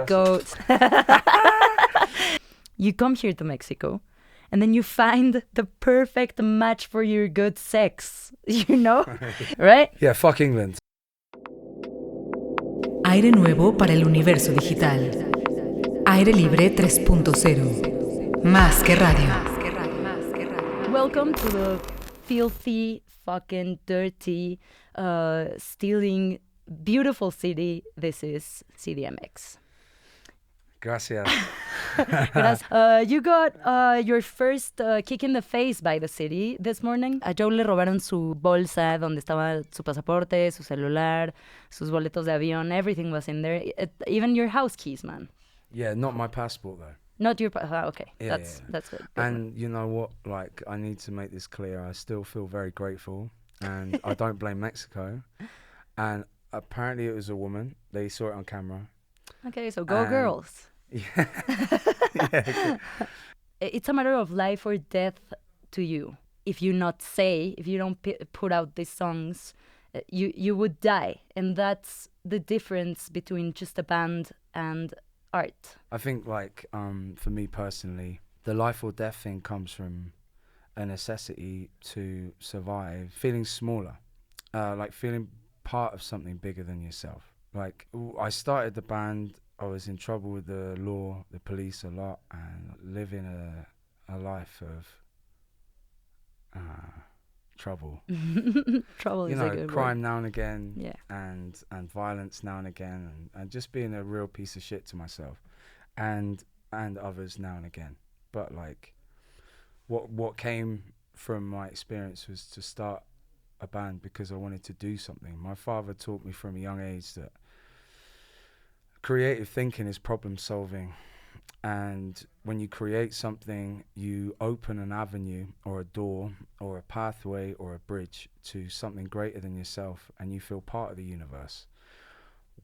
Goats. You come here to Mexico, and then you find the perfect match for your good sex, you know? Right? Yeah, fuck England. Aire nuevo para el universo digital. Aire Libre 3.0. Más que radio. Welcome to the filthy, fucking dirty, stealing, beautiful city. This is CDMX. Gracias. You got your first kick in the face by the city this morning. A Joe le robaron su bolsa donde estaba su pasaporte, su celular, sus boletos de avión. Everything was in there. Even your house keys, man. Yeah, not my passport though. Not your okay. Yeah, That's good. And you know what? Like, I need to make this clear. I still feel very grateful, and I don't blame Mexico. And apparently, it was a woman. They saw it on camera. Okay, so go girls. Yeah. Yeah. It's a matter of life or death to you. If you don't put out these songs, you would die. And that's the difference between just a band and art. I think, like, for me personally, the life or death thing comes from a necessity to survive, feeling smaller, like feeling part of something bigger than yourself. Like, I started the band, I was in trouble with the law, the police a lot, and living a life of trouble. Trouble is a good crime word. now and again, Yeah. and violence now and again, and just being a real piece of shit to myself, and others now and again. But like, what came from my experience was to start a band because I wanted to do something. My father taught me from a young age that creative thinking is problem solving, and when you create something, you open an avenue or a door or a pathway or a bridge to something greater than yourself, and you feel part of the universe.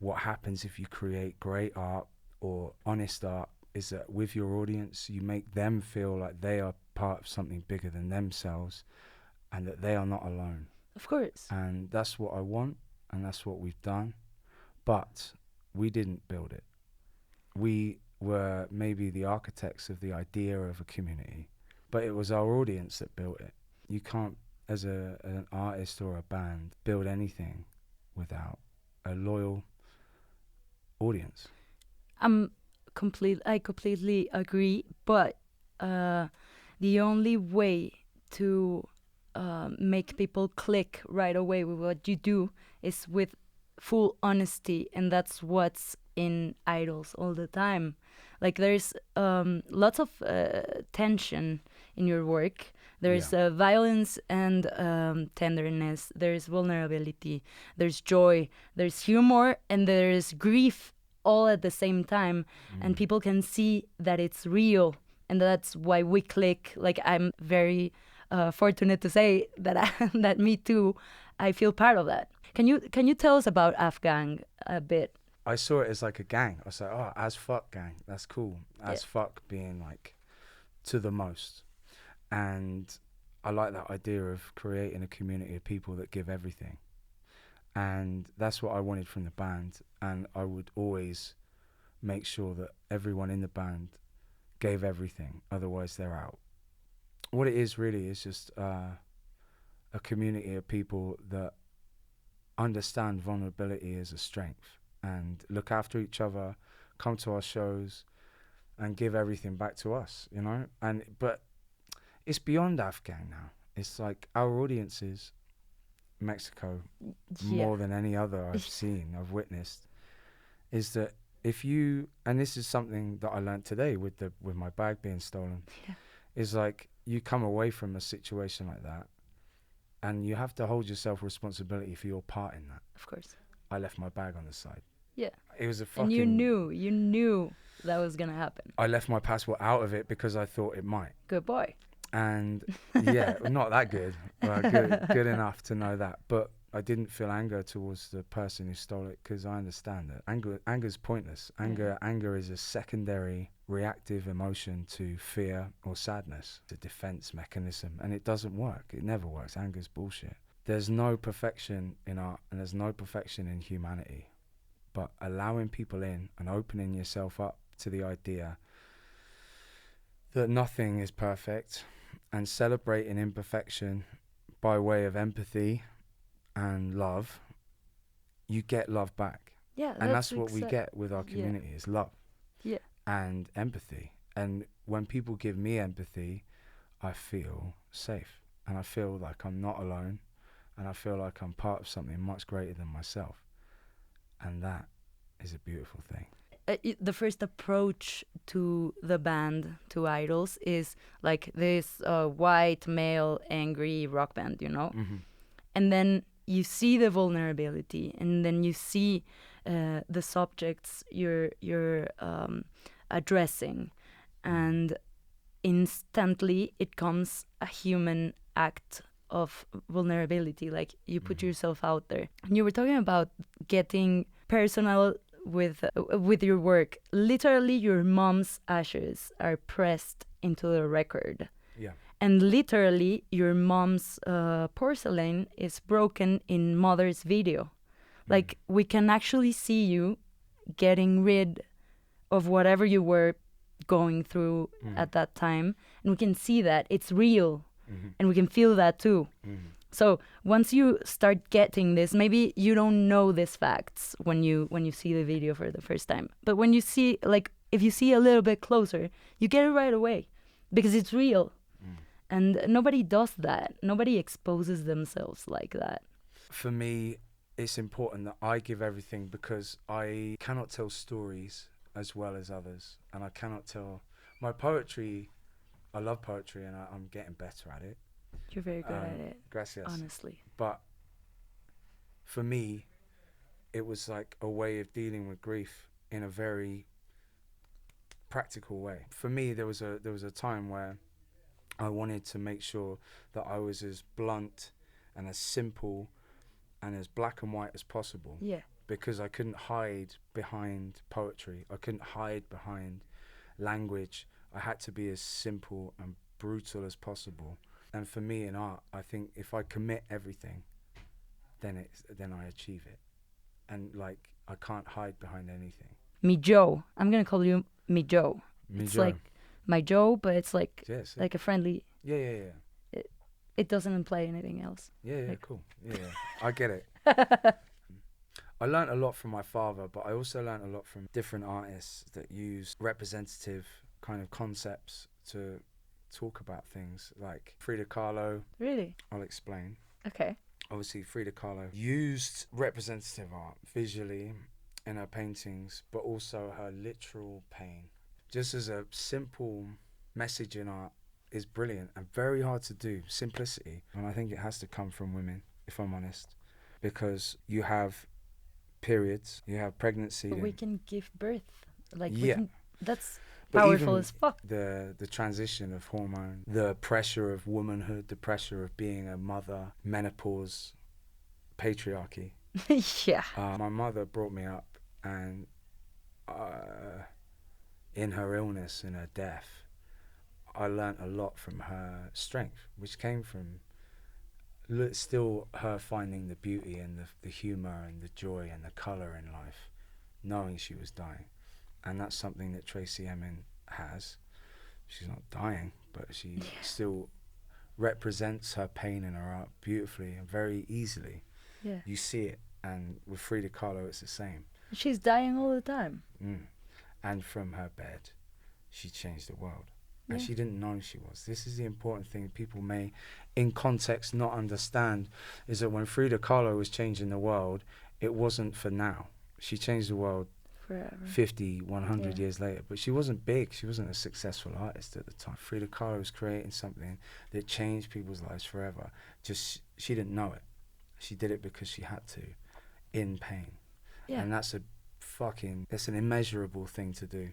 What happens if you create great art or honest art is that with your audience, you make them feel like they are part of something bigger than themselves, and that they are not alone. Of course. And that's what I want, and that's what we've done. But we didn't build it. We were maybe the architects of the idea of a community, but it was our audience that built it. You can't, as an artist or a band, build anything without a loyal audience. I completely agree, but the only way to make people click right away with what you do is with full honesty, and that's what's in Idols all the time. Like, there's lots of tension in your work. There's violence and tenderness. There's vulnerability. There's joy. There's humor, and there's grief all at the same time. And people can see that it's real, and that's why we click. Like, I'm very fortunate to say that that me too. I feel part of that. Can you tell us about Afgang a bit? I saw it as like a gang. I was like, oh, as fuck gang, that's cool. As fuck being like to the most. And I like that idea of creating a community of people that give everything. And that's what I wanted from the band. And I would always make sure that everyone in the band gave everything, otherwise they're out. What it is really is just a community of people that understand vulnerability as a strength and look after each other, come to our shows and give everything back to us, you know? But it's beyond Afghan now. It's like our audience is Mexico more than any other I've witnessed, is that if you, and this is something that I learned today with my bag being stolen, is like you come away from a situation like that and you have to hold yourself responsibility for your part in that. Of course. I left my bag on the side. Yeah. It was a fucking... And you knew that was going to happen. I left my passport out of it because I thought it might. Good boy. And yeah, not that good. Good enough to know that. But I didn't feel anger towards the person who stole it because I understand that anger's pointless. Anger is a secondary reactive emotion to fear or sadness. It's a defense mechanism, and it doesn't work. It never works. Anger's bullshit. There's no perfection in art, and there's no perfection in humanity. but allowing people in and opening yourself up to the idea that nothing is perfect, and celebrating imperfection by way of empathy and love, you get love back. Yeah, And that's what we get with our community, is love and empathy. And when people give me empathy, I feel safe, and I feel like I'm not alone, and I feel like I'm part of something much greater than myself. And that is a beautiful thing. The first approach to the band, to IDLES, is like this white male angry rock band, you know? Mm-hmm. And then you see the vulnerability, and then you see the subjects you're addressing, and instantly it comes a human act of vulnerability, like you put yourself out there. And you were talking about getting personal with your work. Literally, your mom's ashes are pressed into the record. Yeah. And literally, your mom's porcelain is broken in mother's video. Like, we can actually see you getting rid of whatever you were going through at that time. And we can see that it's real. And we can feel that too. So once you start getting this, maybe you don't know these facts when you see the video for the first time. But when you see, like, if you see a little bit closer, you get it right away because it's real. And nobody does that. Nobody exposes themselves like that. For me, it's important that I give everything, because I cannot tell stories as well as others. And I cannot tell my poetry. I love poetry, and I'm getting better at it. You're very good at it. Gracias. Honestly. But for me, it was like a way of dealing with grief in a very practical way. For me, there was a time where I wanted to make sure that I was as blunt and as simple and as black and white as possible. Yeah. Because I couldn't hide behind poetry. I couldn't hide behind language. I had to be as simple and brutal as possible. And for me in art, I think if I commit everything, then I achieve it. And like, I can't hide behind anything. Me Joe. I'm gonna call you Me Joe. It's Joe. like my Joe, but it's like like a friendly. Yeah. It doesn't imply anything else. Yeah, like, cool. Yeah. I get it. I learned a lot from my father, but I also learned a lot from different artists that use representative kind of concepts to talk about things, like Frida Kahlo. Really? I'll explain. Okay. Obviously, Frida Kahlo used representative art visually in her paintings, but also her literal pain. Just as a simple message in art is brilliant and very hard to do, simplicity. And I think it has to come from women, if I'm honest, because you have periods, you have pregnancy. But we can give birth. Like, that's but powerful as fuck. The transition of hormone, the pressure of womanhood, the pressure of being a mother, menopause, patriarchy. Yeah. My mother brought me up, and in her illness, in her death, I learnt a lot from her strength, which came from still her finding the beauty and the humour and the joy and the colour in life, knowing she was dying. And that's something that Tracy Emin has. She's not dying, but she still represents her pain in her art beautifully and very easily. Yeah. You see it, and with Frida Kahlo it's the same. She's dying all the time. And from her bed, she changed the world. Yeah. And she didn't know she was. This is the important thing people may, in context, not understand, is that when Frida Kahlo was changing the world, it wasn't for now. She changed the world forever. 50, 100 years later. But she wasn't big. She wasn't a successful artist at the time. Frida Kahlo was creating something that changed people's lives forever. Just, she didn't know it. She did it because she had to, in pain. Yeah. And that's it's an immeasurable thing to do.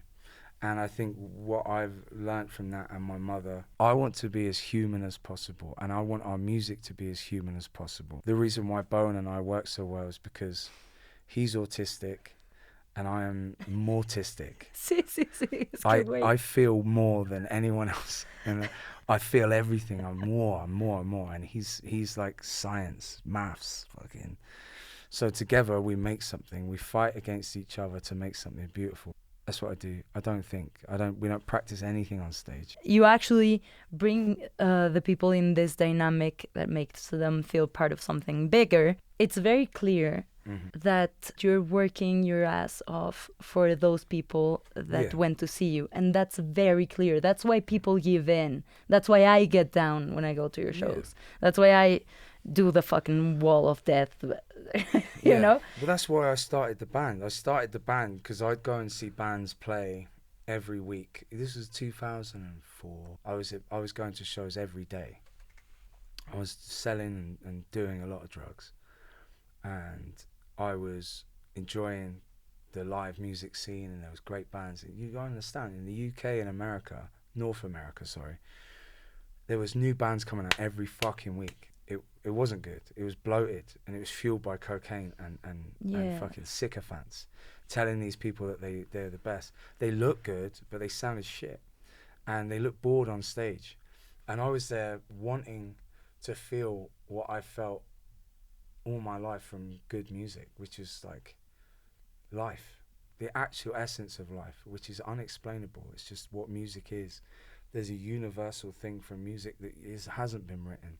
And I think what I've learnt from that, and my mother, I want to be as human as possible, and I want our music to be as human as possible. The reason why Bowen and I work so well is because he's autistic and I am mortistic. I feel more than anyone else. And I feel everything. I'm more. And he's like science, maths, fucking So together we make something. We fight against each other to make something beautiful. That's what I do. We don't practice anything on stage. You actually bring the people in this dynamic that makes them feel part of something bigger. It's very clear that you're working your ass off for those people that went to see you. And that's very clear. That's why people give in. That's why I get down when I go to your shows. That's why I do the fucking wall of death, you know? Well, that's why I started the band. I started the band because I'd go and see bands play every week. This was 2004. I was going to shows every day. I was selling and doing a lot of drugs. And I was enjoying the live music scene, and there was great bands. You gotta understand, in the UK and America, North America, sorry, there was new bands coming out every fucking week. It wasn't good. It was bloated, and it was fueled by cocaine and fucking sycophants telling these people that they're the best. They look good, but they sounded shit, and they looked bored on stage. And I was there wanting to feel what I felt all my life from good music, which is like life, the actual essence of life, which is unexplainable. It's just what music is. There's a universal thing from music that hasn't been written.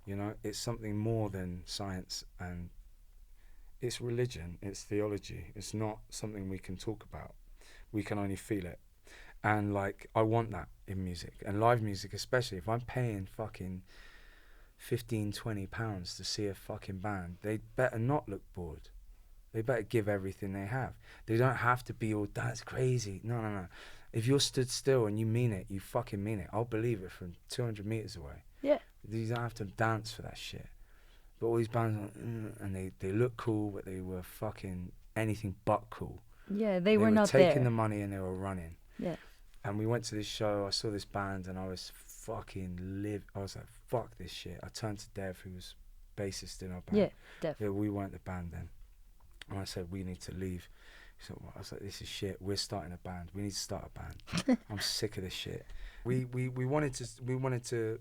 You know, it's something more than science, and it's religion, it's theology. It's not something we can talk about. We can only feel it. And like, I want that in music, and live music especially. If I'm paying fucking 15, 20 pounds to see a fucking band, they better not look bored. They better give everything they have. They don't have to be all, that's crazy. No. If you're stood still and you mean it, you fucking mean it. I'll believe it from 200 meters away. Yeah. You don't have to dance for that shit. But all these bands, and they look cool, but they were fucking anything but cool. Yeah, they were not taking there. the money and they were running. Yeah. And we went to this show, I saw this band, and I was I was like, fuck this shit. I turned to Dev, who was bassist in our band. Yeah, Dev. Yeah, we weren't the band then. And I said, we need to leave. So I was like, this is shit. We're starting a band. We need to start a band. I'm sick of this shit. We wanted to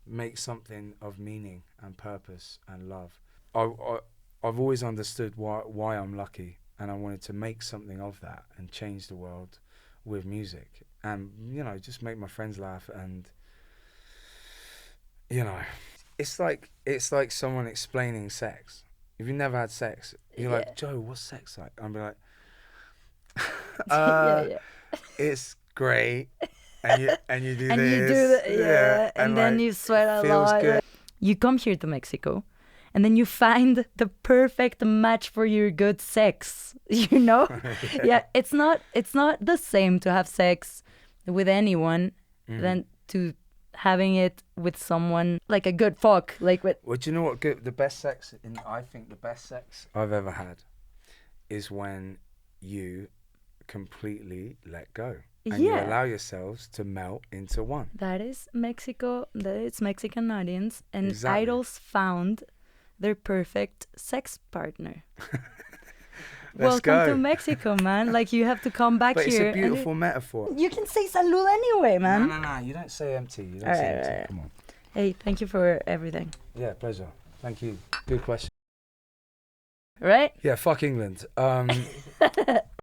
make something of meaning and purpose and love. I've always understood why I'm lucky, and I wanted to make something of that and change the world with music, and you know, just make my friends laugh. And you know, it's like someone explaining sex. If you've never had sex, you're like, Joe, what's sex like? I'll be like, it's great. And you do and this. You do and then like, you sweat a feels lot. good. You come here to Mexico, and then you find the perfect match for your good sex. You know, yeah. It's not the same to have sex with anyone than to having it with someone, like a good fuck, like with. Well, do you know what? The best sex, I think the best sex I've ever had is when you completely let go. And you allow yourselves to melt into one. That is Mexico. That is Mexican audience, and Exactly. idols found their perfect sex partner. Let's Welcome go. to Mexico, man. Like, you have to come back But here. it's a beautiful metaphor. You can say salud anyway, man. No. You don't say empty. You don't say empty. Come on. Hey, thank you for everything. Yeah, pleasure. Thank you. Good question. Right? Yeah, fuck England.